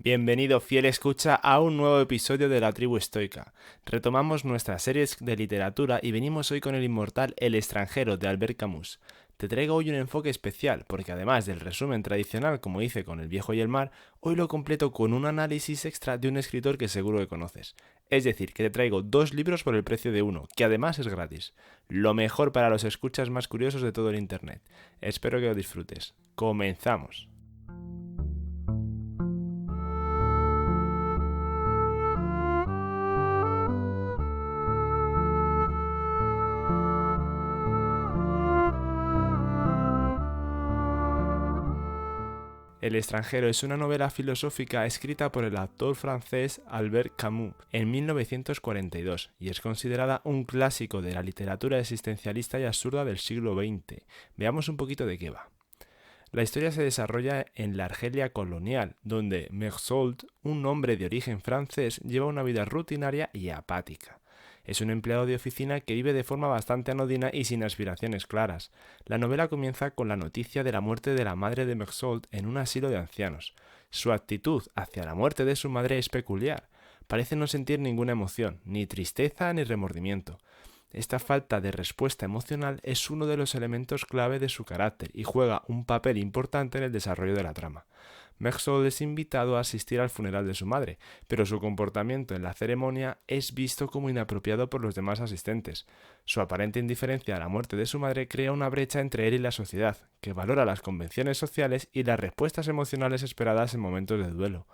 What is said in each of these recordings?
Bienvenido, fiel escucha, a un nuevo episodio de La Tribu Estoica. Retomamos nuestras series de literatura y venimos hoy con el inmortal El extranjero de Albert Camus. Te traigo hoy un enfoque especial, porque además del resumen tradicional como hice con El viejo y el mar, hoy lo completo con un análisis extra de un escritor que seguro que conoces. Es decir, que te traigo 2 libros por el precio de uno, que además es gratis. Lo mejor para los escuchas más curiosos de todo el internet. Espero que lo disfrutes. ¡Comenzamos! El extranjero es una novela filosófica escrita por el autor francés Albert Camus en 1942 y es considerada un clásico de la literatura existencialista y absurda del siglo XX. Veamos un poquito de qué va. La historia se desarrolla en la Argelia colonial, donde Mersault, un hombre de origen francés, lleva una vida rutinaria y apática. Es un empleado de oficina que vive de forma bastante anodina y sin aspiraciones claras. La novela comienza con la noticia de la muerte de la madre de Mersault en un asilo de ancianos. Su actitud hacia la muerte de su madre es peculiar. Parece no sentir ninguna emoción, ni tristeza ni remordimiento. Esta falta de respuesta emocional es uno de los elementos clave de su carácter y juega un papel importante en el desarrollo de la trama. Mersault es invitado a asistir al funeral de su madre, pero su comportamiento en la ceremonia es visto como inapropiado por los demás asistentes. Su aparente indiferencia a la muerte de su madre crea una brecha entre él y la sociedad, que valora las convenciones sociales y las respuestas emocionales esperadas en momentos de duelo.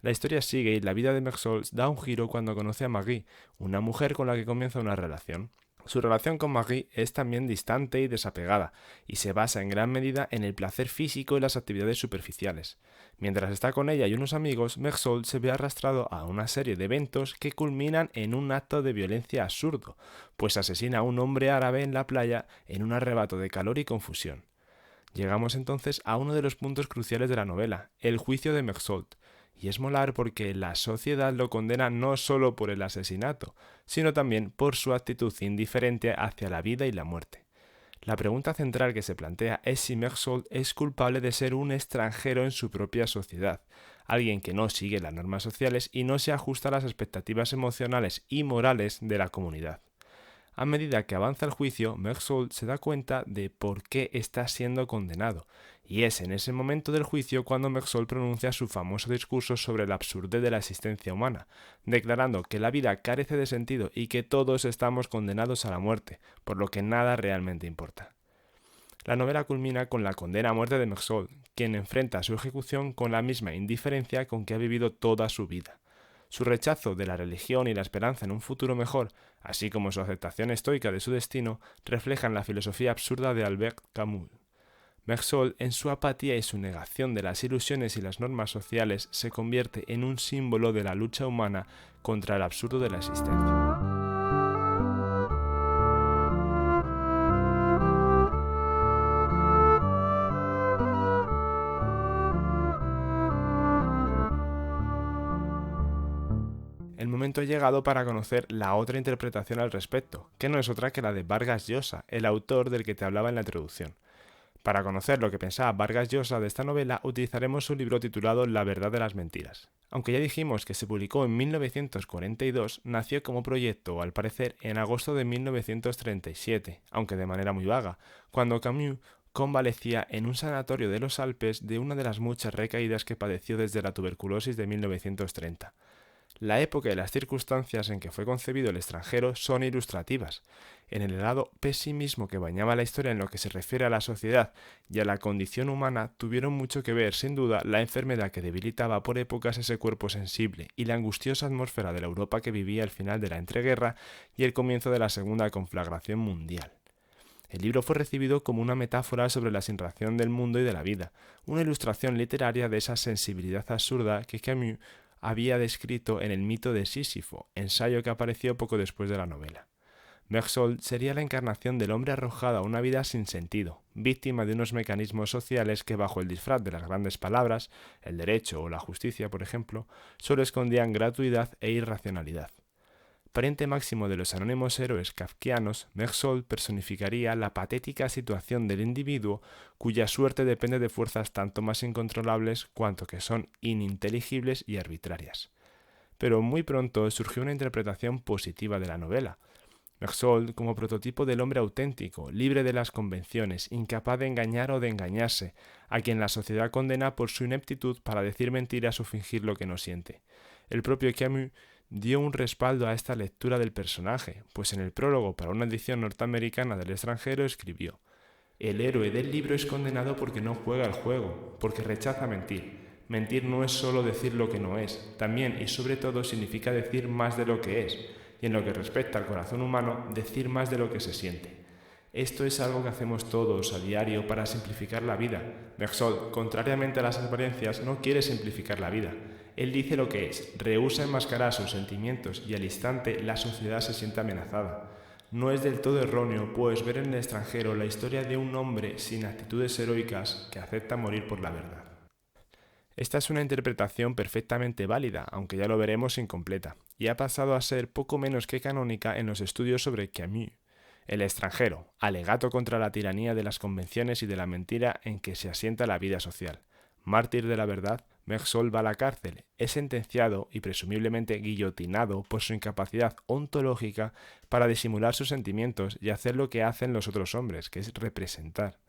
La historia sigue y la vida de Mersault da un giro cuando conoce a Marie, una mujer con la que comienza una relación. Su relación con Marie es también distante y desapegada, y se basa en gran medida en el placer físico y las actividades superficiales. Mientras está con ella y unos amigos, Mersault se ve arrastrado a una serie de eventos que culminan en un acto de violencia absurdo, pues asesina a un hombre árabe en la playa en un arrebato de calor y confusión. Llegamos entonces a uno de los puntos cruciales de la novela, el juicio de Mersault. Y es molar porque la sociedad lo condena no solo por el asesinato, sino también por su actitud indiferente hacia la vida y la muerte. La pregunta central que se plantea es si Mersault es culpable de ser un extranjero en su propia sociedad, alguien que no sigue las normas sociales y no se ajusta a las expectativas emocionales y morales de la comunidad. A medida que avanza el juicio, Mersault se da cuenta de por qué está siendo condenado, y es en ese momento del juicio cuando Mersault pronuncia su famoso discurso sobre la absurdez de la existencia humana, declarando que la vida carece de sentido y que todos estamos condenados a la muerte, por lo que nada realmente importa. La novela culmina con la condena a muerte de Mersault, quien enfrenta su ejecución con la misma indiferencia con que ha vivido toda su vida. Su rechazo de la religión y la esperanza en un futuro mejor, así como su aceptación estoica de su destino, reflejan la filosofía absurda de Albert Camus. Mersault, en su apatía y su negación de las ilusiones y las normas sociales, se convierte en un símbolo de la lucha humana contra el absurdo de la existencia. El momento ha llegado para conocer la otra interpretación al respecto, que no es otra que la de Vargas Llosa, el autor del que te hablaba en la introducción. Para conocer lo que pensaba Vargas Llosa de esta novela, utilizaremos su libro titulado La verdad de las mentiras. Aunque ya dijimos que se publicó en 1942, nació como proyecto, al parecer, en agosto de 1937, aunque de manera muy vaga, cuando Camus convalecía en un sanatorio de los Alpes de una de las muchas recaídas que padeció desde la tuberculosis de 1930. La época y las circunstancias en que fue concebido el extranjero son ilustrativas. En el helado pesimismo que bañaba la historia en lo que se refiere a la sociedad y a la condición humana tuvieron mucho que ver, sin duda, la enfermedad que debilitaba por épocas ese cuerpo sensible y la angustiosa atmósfera de la Europa que vivía al final de la entreguerra y el comienzo de la segunda conflagración mundial. El libro fue recibido como una metáfora sobre la sinrazón del mundo y de la vida, una ilustración literaria de esa sensibilidad absurda que Camus había descrito en el mito de Sísifo, ensayo que apareció poco después de la novela. Mersault sería la encarnación del hombre arrojado a una vida sin sentido, víctima de unos mecanismos sociales que bajo el disfraz de las grandes palabras, el derecho o la justicia, por ejemplo, solo escondían gratuidad e irracionalidad. Pariente máximo de los anónimos héroes kafkianos, Meursault personificaría la patética situación del individuo cuya suerte depende de fuerzas tanto más incontrolables cuanto que son ininteligibles y arbitrarias. Pero muy pronto surgió una interpretación positiva de la novela. Meursault como prototipo del hombre auténtico, libre de las convenciones, incapaz de engañar o de engañarse, a quien la sociedad condena por su ineptitud para decir mentiras o fingir lo que no siente. El propio Camus dio un respaldo a esta lectura del personaje, pues en el prólogo para una edición norteamericana del extranjero escribió: «El héroe del libro es condenado porque no juega el juego, porque rechaza mentir. Mentir no es solo decir lo que no es, también y sobre todo significa decir más de lo que es, y en lo que respecta al corazón humano, decir más de lo que se siente. Esto es algo que hacemos todos a diario para simplificar la vida. Meursault, contrariamente a las apariencias, no quiere simplificar la vida. Él dice lo que es, rehúsa enmascarar sus sentimientos y al instante la sociedad se siente amenazada. No es del todo erróneo, pues, ver en el extranjero la historia de un hombre sin actitudes heroicas que acepta morir por la verdad». Esta es una interpretación perfectamente válida, aunque ya lo veremos incompleta, y ha pasado a ser poco menos que canónica en los estudios sobre Camus. El extranjero, alegato contra la tiranía de las convenciones y de la mentira en que se asienta la vida social. Mártir de la verdad, Meursault va a la cárcel, es sentenciado y presumiblemente guillotinado por su incapacidad ontológica para disimular sus sentimientos y hacer lo que hacen los otros hombres, que es representar.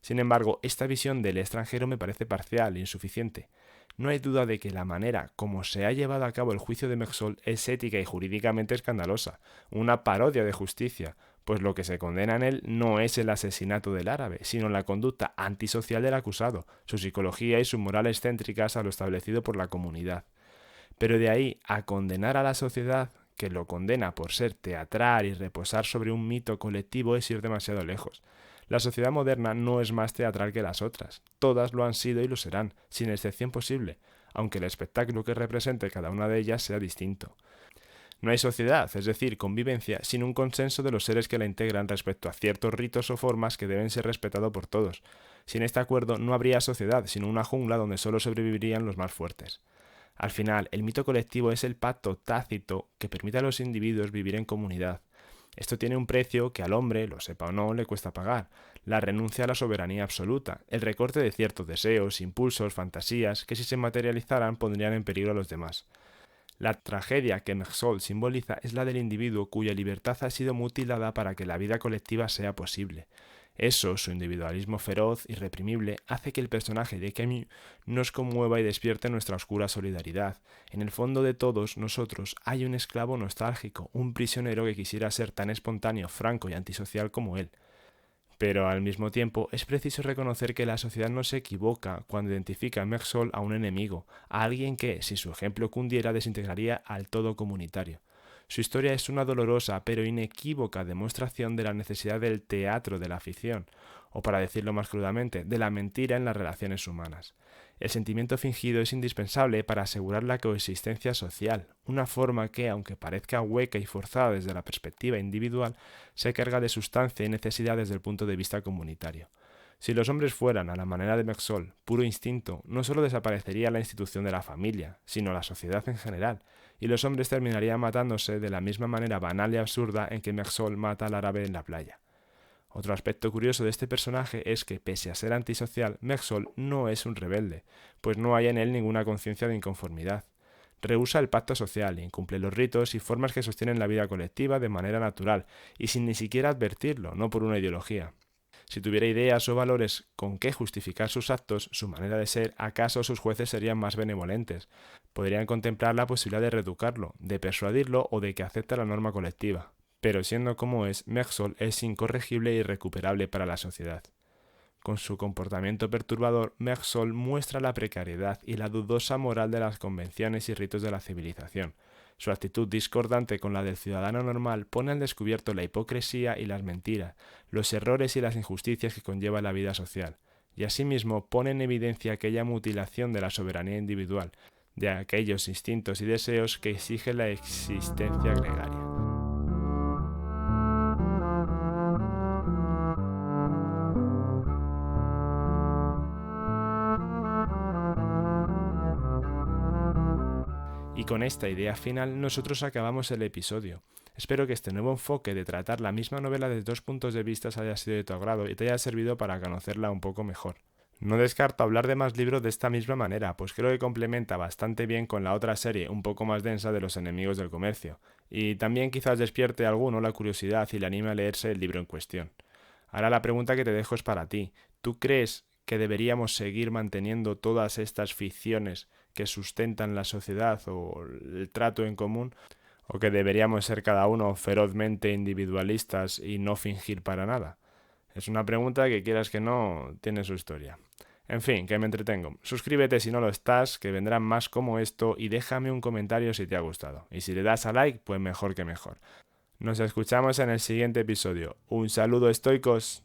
Sin embargo, esta visión del extranjero me parece parcial e insuficiente. No hay duda de que la manera como se ha llevado a cabo el juicio de Meursault es ética y jurídicamente escandalosa, una parodia de justicia, pues lo que se condena en él no es el asesinato del árabe, sino la conducta antisocial del acusado, su psicología y su moral excéntricas a lo establecido por la comunidad. Pero de ahí a condenar a la sociedad, que lo condena por ser teatral y reposar sobre un mito colectivo, es ir demasiado lejos. La sociedad moderna no es más teatral que las otras. Todas lo han sido y lo serán, sin excepción posible, aunque el espectáculo que represente cada una de ellas sea distinto. No hay sociedad, es decir, convivencia, sin un consenso de los seres que la integran respecto a ciertos ritos o formas que deben ser respetados por todos. Sin este acuerdo no habría sociedad, sino una jungla donde solo sobrevivirían los más fuertes. Al final, el mito colectivo es el pacto tácito que permite a los individuos vivir en comunidad. Esto tiene un precio que al hombre, lo sepa o no, le cuesta pagar: la renuncia a la soberanía absoluta, el recorte de ciertos deseos, impulsos, fantasías, que si se materializaran pondrían en peligro a los demás. La tragedia que Meursault simboliza es la del individuo cuya libertad ha sido mutilada para que la vida colectiva sea posible. Eso, su individualismo feroz, irreprimible, hace que el personaje de Camus nos conmueva y despierte nuestra oscura solidaridad. En el fondo de todos nosotros hay un esclavo nostálgico, un prisionero que quisiera ser tan espontáneo, franco y antisocial como él. Pero al mismo tiempo es preciso reconocer que la sociedad no se equivoca cuando identifica a Meursault a un enemigo, a alguien que, si su ejemplo cundiera, desintegraría al todo comunitario. Su historia es una dolorosa pero inequívoca demostración de la necesidad del teatro de la ficción, o para decirlo más crudamente, de la mentira en las relaciones humanas. El sentimiento fingido es indispensable para asegurar la coexistencia social, una forma que, aunque parezca hueca y forzada desde la perspectiva individual, se carga de sustancia y necesidad desde el punto de vista comunitario. Si los hombres fueran, a la manera de Meursault, puro instinto, no solo desaparecería la institución de la familia, sino la sociedad en general, y los hombres terminarían matándose de la misma manera banal y absurda en que Meursault mata al árabe en la playa. Otro aspecto curioso de este personaje es que, pese a ser antisocial, Meursault no es un rebelde, pues no hay en él ninguna conciencia de inconformidad. Rehúsa el pacto social, incumple los ritos y formas que sostienen la vida colectiva de manera natural, y sin ni siquiera advertirlo, no por una ideología. Si tuviera ideas o valores con que justificar sus actos, su manera de ser, acaso sus jueces serían más benevolentes. Podrían contemplar la posibilidad de reeducarlo, de persuadirlo o de que acepte la norma colectiva. Pero siendo como es, Meursault es incorregible e irrecuperable para la sociedad. Con su comportamiento perturbador, Meursault muestra la precariedad y la dudosa moral de las convenciones y ritos de la civilización. Su actitud discordante con la del ciudadano normal pone al descubierto la hipocresía y las mentiras, los errores y las injusticias que conlleva la vida social, y asimismo pone en evidencia aquella mutilación de la soberanía individual, de aquellos instintos y deseos que exige la existencia gregaria. Y con esta idea final nosotros acabamos el episodio. Espero que este nuevo enfoque de tratar la misma novela desde 2 puntos de vista haya sido de tu agrado y te haya servido para conocerla un poco mejor. No descarto hablar de más libros de esta misma manera, pues creo que complementa bastante bien con la otra serie un poco más densa de Los enemigos del comercio, y también quizás despierte a alguno la curiosidad y le anime a leerse el libro en cuestión. Ahora la pregunta que te dejo es para ti. ¿Tú crees que deberíamos seguir manteniendo todas estas ficciones que sustentan la sociedad o el trato en común? ¿O que deberíamos ser cada uno ferozmente individualistas y no fingir para nada? Es una pregunta que, quieras que no, tiene su historia. En fin, que me entretengo. Suscríbete si no lo estás, que vendrán más como esto, y déjame un comentario si te ha gustado. Y si le das a like, pues mejor que mejor. Nos escuchamos en el siguiente episodio. Un saludo, estoicos.